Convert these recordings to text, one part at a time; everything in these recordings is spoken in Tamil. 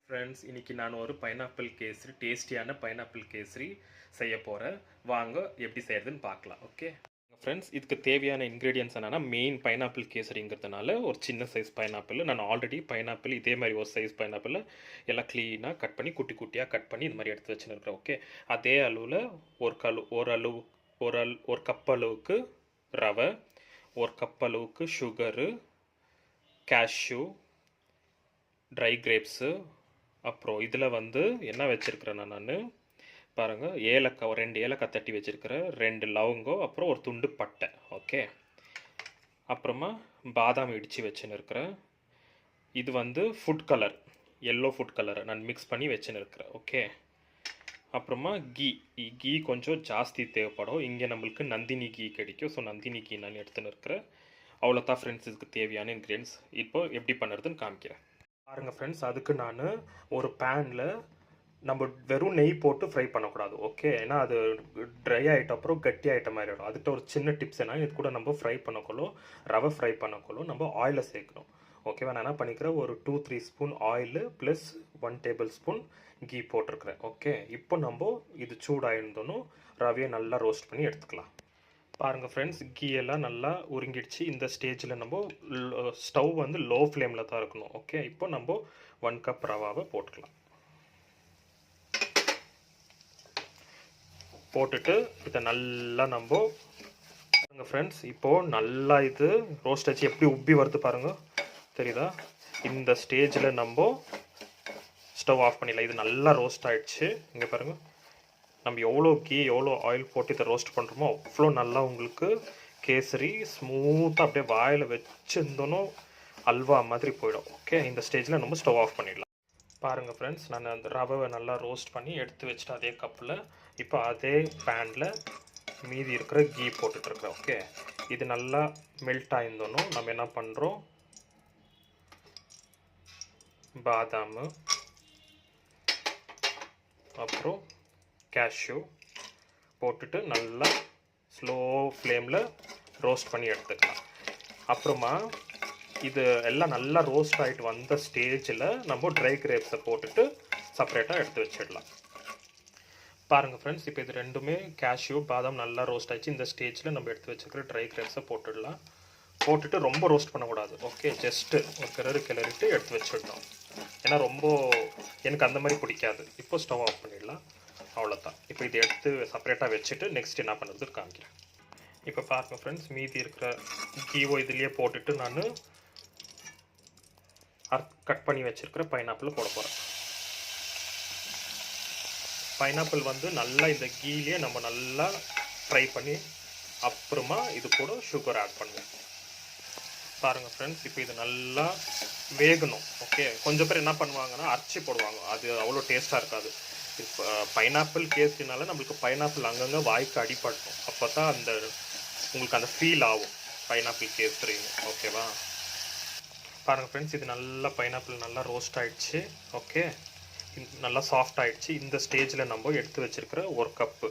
ஃப்ரெண்ட்ஸ், இன்னைக்கு நான் ஒரு பைனாப்பிள் கேசரி, டேஸ்டியான பைனாப்பிள் கேசரி செய்ய போகிறேன். வாங்க எப்படி செய்யறதுன்னு பார்க்கலாம். ஓகே ஃப்ரெண்ட்ஸ், இதுக்கு தேவையான இன்க்ரீடியன்ஸ் என்னென்னா, மெயின் பைனாப்பிள் கேசரிங்கிறதுனால ஒரு சின்ன சைஸ் பைனாப்பிள். நான் ஆல்ரெடி பைனாப்பிள் இதே மாதிரி ஒரு சைஸ் பைனாப்பிள் எல்லாம் க்ளீனாக கட் பண்ணி குட்டி குட்டியாக கட் பண்ணி இந்த மாதிரி எடுத்து வச்சுருக்கிறேன். ஓகே, அதே அளவில் ஒரு கப் அளவுக்கு ரவை, ஒரு கப் அளவுக்கு சுகரு, கேஷ்யூ, ட்ரை கிரேப்ஸு, அப்புறம் இதில் வந்து என்ன வச்சுருக்கிறேன்னா நான் பாருங்கள், ஏலக்காய் ஒரு 2 ஏலக்காய் தட்டி வச்சுருக்கிறேன், 2 லவங்கம், அப்புறம் ஒரு துண்டு பட்டை. ஓகே, அப்புறமா பாதாம் இடித்து வச்சுன்னு இருக்கிறேன். இது வந்து ஃபுட் கலர், எல்லோ ஃபுட் கலரை நான் மிக்ஸ் பண்ணி வச்சுன்னு இருக்கிறேன். ஓகே, அப்புறமா கீ கொஞ்சம் ஜாஸ்தி தேவைப்படும். இங்கே நம்மளுக்கு நந்தினி கீ கிடைக்கும். ஸோ நந்தினி கீ நான் எடுத்துன்னு இருக்கிறேன். அவ்வளோதான் ஃப்ரெண்ட்ஸ், இதுக்கு தேவையான இன்க்ரீடியன்ஸ். இப்போ எப்படி பண்ணுறதுன்னு காமிக்கிறேன் பாருங்கள் ஃப்ரெண்ட்ஸ். அதுக்கு நான் ஒரு பேனில் நம்ம வெறும் நெய் போட்டு ஃப்ரை பண்ணக்கூடாது. ஓகே, ஏன்னா அது ட்ரை ஆகிட்ட அப்புறம் கட்டி ஆகிட்ட மாதிரி ஆகிடும். அதுக்கிட்ட ஒரு சின்ன டிப்ஸ் என்ன, இது கூட நம்ம ஃப்ரை பண்ணக்கொள்ளோ, ரவை ஃப்ரை பண்ணக்கொள்ளோ நம்ம ஆயிலை சேர்க்கணும். ஓகேவா, நான் என்ன பண்ணிக்கிறேன், ஒரு 2-3 spoon oil plus 1 tablespoon ghee போட்டிருக்கிறேன். ஓகே, இப்போ நம்ம இது சூடாயிருந்தோன்னு ரவையை நல்லா ரோஸ்ட் பண்ணி எடுத்துக்கலாம். பாருங்கள் ஃப்ரெண்ட்ஸ், கீ எல்லாம் நல்லா உருங்கிடுச்சு. இந்த ஸ்டேஜில் நம்ம ஸ்டவ் வந்து லோ ஃப்ளேமில் தான் இருக்கணும். ஓகே, இப்போ நம்ம 1 கப் ரவாவை போட்டுக்கலாம். போட்டுட்டு இதை நல்லா நம்ம பாருங்கள் ஃப்ரெண்ட்ஸ், இப்போது நல்லா இது ரோஸ்ட் ஆச்சு. எப்படி உப்பி வருது பாருங்கள், தெரியுதா? இந்த ஸ்டேஜில் நம்ம ஸ்டவ் ஆஃப் பண்ணிடலாம். இது நல்லா ரோஸ்ட் ஆகிடுச்சு. இங்கே பாருங்கள், நம்ம எவ்வளோ கீ எவ்வளோ ஆயில் போட்டு இதை ரோஸ்ட் பண்ணுறோமோ அவ்வளோ நல்லா உங்களுக்கு கேசரி ஸ்மூத்தாக அப்படியே வாயில் வச்சுருந்தோன்னு அல்வா மாதிரி போயிடும். ஓகே, இந்த ஸ்டேஜில் நம்ம ஸ்டவ் ஆஃப் பண்ணிடலாம். பாருங்கள் ஃப்ரெண்ட்ஸ், நான் அந்த ரவை நல்லா ரோஸ்ட் பண்ணி எடுத்து வச்சுட்டு அதே கப்பில் இப்போ அதே பேனில் மீதி இருக்கிற கீ போட்டுட்ருக்குறேன். ஓகே, இது நல்லா மெல்ட் ஆகிருந்தோன்னு நம்ம என்ன பண்ணுறோம், பாதாம், அப்புறம் கேஷ்யூ போட்டுட்டு நல்லா ஸ்லோ ஃப்ளேமில் ரோஸ்ட் பண்ணி எடுத்துக்கலாம். அப்புறமா இது எல்லாம் நல்லா ரோஸ்ட் ஆகிட்டு வந்த ஸ்டேஜில் நம்ம ட்ரை கிரேப்ஸை போட்டுட்டு செப்பரேட்டாக எடுத்து வச்சிடலாம். பாருங்கள் ஃப்ரெண்ட்ஸ், இப்போ இது ரெண்டுமே கேஷ்யூ பாதாம் நல்லா ரோஸ்ட் ஆகிடுச்சு. இந்த ஸ்டேஜில் நம்ம எடுத்து வச்சுக்கிற ட்ரை கிரேப்ஸை போட்டுடலாம். போட்டுட்டு ரொம்ப ரோஸ்ட் பண்ணக்கூடாது. ஓகே, ஜஸ்ட்டு ஒரு கிளறிட்டு எடுத்து வச்சிடணும். ஏன்னா ரொம்ப எனக்கு அந்த மாதிரி பிடிக்காது. இப்போ ஸ்டவ் ஆஃப் பண்ணிடலாம். அவ்வளோதான். இப்போ இதை எடுத்து செப்பரேட்டாக வச்சுட்டு நெக்ஸ்ட் என்ன பண்ணுறது காமிக்கிறேன். இப்போ பாருங்கள் ஃப்ரெண்ட்ஸ், மீதி இருக்கிற கீவோ இதுலேயே போட்டுட்டு நான் கட் பண்ணி வச்சுருக்கிற பைனாப்பிள் போட போகிறேன். பைனாப்பிள் வந்து நல்லா இந்த கீலேயே நம்ம நல்லா ஃப்ரை பண்ணி அப்புறமா இது கூட சுகர் ஆட் பண்ணுவோம். பாருங்கள் ஃப்ரெண்ட்ஸ், இப்போ இது நல்லா வேகணும். ஓகே, கொஞ்சம் பேர் என்ன பண்ணுவாங்கன்னா அரைச்சி போடுவாங்க, அது அவ்வளோ டேஸ்ட்டாக இருக்காது. இப்போ பைனாப்பிள் கேசரினால நம்மளுக்கு பைனாப்பிள் அங்கங்கே வாய்க்கு அடிப்படணும். அப்போ தான் அந்த உங்களுக்கு அந்த ஃபீல் ஆகும் பைனாப்பிள் கேசரி. ஓகேவா, பாருங்கள் ஃப்ரெண்ட்ஸ், இது நல்லா பைனாப்பிள் நல்லா ரோஸ்ட் ஆகிடுச்சு. ஓகே, நல்லா சாஃப்ட் ஆகிடுச்சு. இந்த ஸ்டேஜில் நம்ம எடுத்து வச்சுருக்கிற 1 கப்பு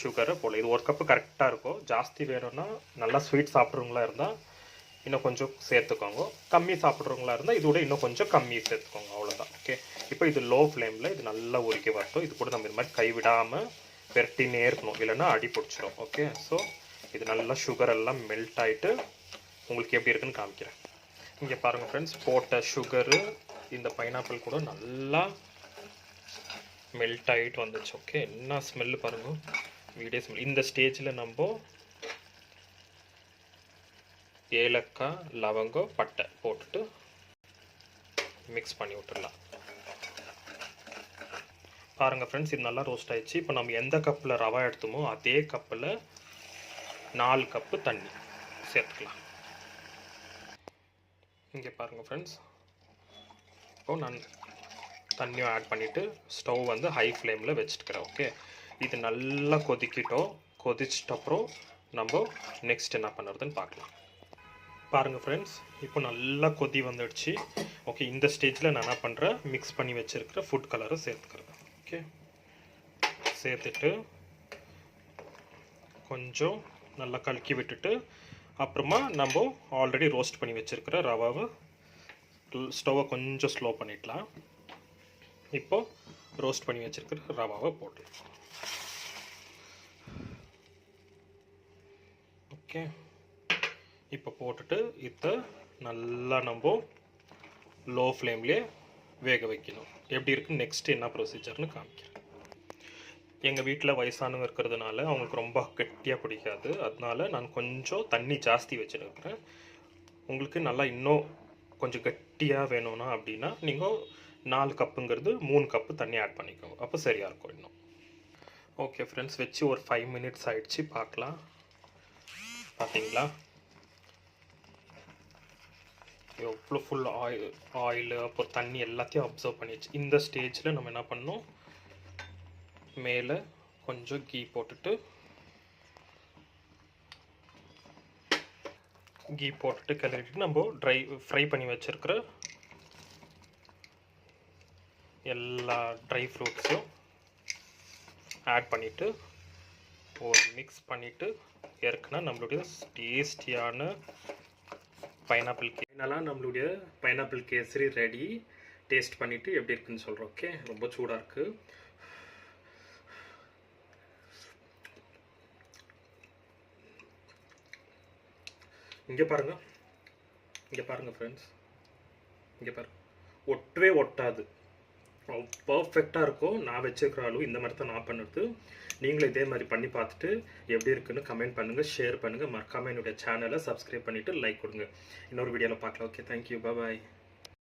சுகரை போடலாம். இது 1 கப்பு கரெக்டாக இருக்கும். ஜாஸ்தி வேணும்னா நல்லா ஸ்வீட் சாப்பிட்றவங்களா இருந்தால் இன்னும் கொஞ்சம் சேர்த்துக்கோங்க. கம்மி சாப்பிட்றவங்களா இருந்தால் இதோட இன்னும் கொஞ்சம் கம்மி சேர்த்துக்கோங்க. அவ்வளோதான். ஓகே, இப்போ இது லோ ஃப்ளேமில் இது நல்லா உருக்கி வரட்டும். இது கூட நம்ம இந்த மாதிரி கைவிடாமல் பெரட்டினே இருக்கணும், இல்லைன்னா அடி பிடிச்சிடும். ஓகே, ஸோ இது நல்லா சுகர் எல்லாம் மெல்ட் ஆகிட்டு உங்களுக்கு எப்படி இருக்குன்னு காமிக்கிறேன். இங்கே பாருங்கள் ஃப்ரெண்ட்ஸ், போட்ட சுகரு இந்த பைனாப்பிள் கூட நல்லா மெல்ட் ஆகிட்டு வந்துச்சு. ஓகே, என்ன ஸ்மெல்லு பாருங்கள், வீடியோ ஸ்மெல். இந்த ஸ்டேஜில் நம்ம ஏலக்காய், லவங்கம், பட்டை போட்டுட்டு மிக்ஸ் பண்ணி விட்டுடலாம். பாருங்கள் ஃப்ரெண்ட்ஸ், இது நல்லா ரோஸ்ட் ஆகிடுச்சு. இப்போ நம்ம எந்த கப்பில் ரவா எடுத்தோமோ அதே கப்பில் 4 கப்பு தண்ணி சேர்த்துக்கலாம். இங்கே பாருங்கள் ஃப்ரெண்ட்ஸ், இப்போது நான் தண்ணியும் ஆட் பண்ணிவிட்டு ஸ்டவ் வந்து ஹை ஃப்ளேமில் வச்சுட்டுக்கிறேன். ஓகே, இது நல்லா கொதிச்சிட்டப்புறம் நம்ம நெக்ஸ்ட் என்ன பண்ணுறதுன்னு பார்க்கலாம். பாருங்கள் ஃப்ரெண்ட்ஸ், இப்போ நல்லா கொதி வந்துடுச்சு. ஓகே, இந்த ஸ்டேஜில் நான் என்ன பண்ணுறேன், மிக்ஸ் பண்ணி வச்சுருக்கிற ஃபுட் கலரை சேர்த்துக்கிறேன். ஓகே, சேர்த்துட்டு கொஞ்சம் நல்லா கலக்கி விட்டுட்டு அப்புறமா நம்ம ஆல்ரெடி ரோஸ்ட் பண்ணி வச்சுருக்கிற ரவாவை ஸ்டவ்வை கொஞ்சம் ஸ்லோ பண்ணிடலாம். இப்போ ரோஸ்ட் பண்ணி வச்சுருக்கிற ரவாவை போடலாம். ஓகே, இப்போ போட்டுட்டு இதை நல்லா நம்ம லோ ஃப்ளேம்லேயே வேக வைக்கணும். எப்படி இருக்குது நெக்ஸ்ட் என்ன ப்ரொசீஜர்னு காமிக்கிறேன். எங்கள் வீட்டில் வயசானவங்க இருக்கிறதுனால அவங்களுக்கு ரொம்ப கெட்டியாக பிடிக்காது, அதனால நான் கொஞ்சம் தண்ணி ஜாஸ்தி வச்சுருக்கிறேன். உங்களுக்கு நல்லா இன்னும் கொஞ்சம் கெட்டியாக வேணும்னா அப்படின்னா நீங்கள் 4 கப்புங்கிறது 3 கப்பு தண்ணி ஆட் பண்ணிக்கோங்க, அப்போ சரியாக இருக்கும் இன்னும். ஓகே ஃப்ரெண்ட்ஸ், வச்சு ஒரு 5 மினிட்ஸ் ஆகிடுச்சு, பார்க்கலாம். பார்த்தீங்களா எவ்வளோ ஃபுல் ஆயில் அப்புறம் தண்ணி எல்லாத்தையும் அப்சர்வ் பண்ணிடுச்சு. இந்த ஸ்டேஜில் நம்ம என்ன பண்ணணும், மேலே கொஞ்சம் கீ போட்டுட்டு கிளறிட்டு நம்ம ஃப்ரை பண்ணி வச்சுருக்கிற எல்லா ட்ரை ஃப்ரூட்ஸையும் ஆட் பண்ணிவிட்டு ஒரு மிக்ஸ் பண்ணிவிட்டு ஏற்கனவே நம்மளுடைய டேஸ்டியான நம்மளுடைய பைனாப்பிள் கேசரி ரெடி. டேஸ்ட் பண்ணிவிட்டு எப்படி இருக்குன்னு சொல்கிறோம். ஓகே, ரொம்ப சூடாக இருக்குது. இங்கே பாருங்கள் ஃப்ரெண்ட்ஸ், இங்கே பாருங்கள், ஒட்டவே ஒட்டாது, பர்ஃபெக்டாக இருக்கும். நான் வச்சுருக்கிற அளவு இந்த மாதிரி தான் நான் பண்ணுறது. நீங்களும் இதே மாதிரி பண்ணி பார்த்துட்டு எப்படி இருக்குன்னு கமெண்ட் பண்ணுங்கள், ஷேர் பண்ணுங்கள். மறக்காமல் என்னுடைய சேனலை சப்ஸ்கிரைப் பண்ணிவிட்டு லைக் கொடுங்க. இன்னொரு வீடியோவில் பார்க்கலாம். ஓகே, தேங்க்யூ, பாய்.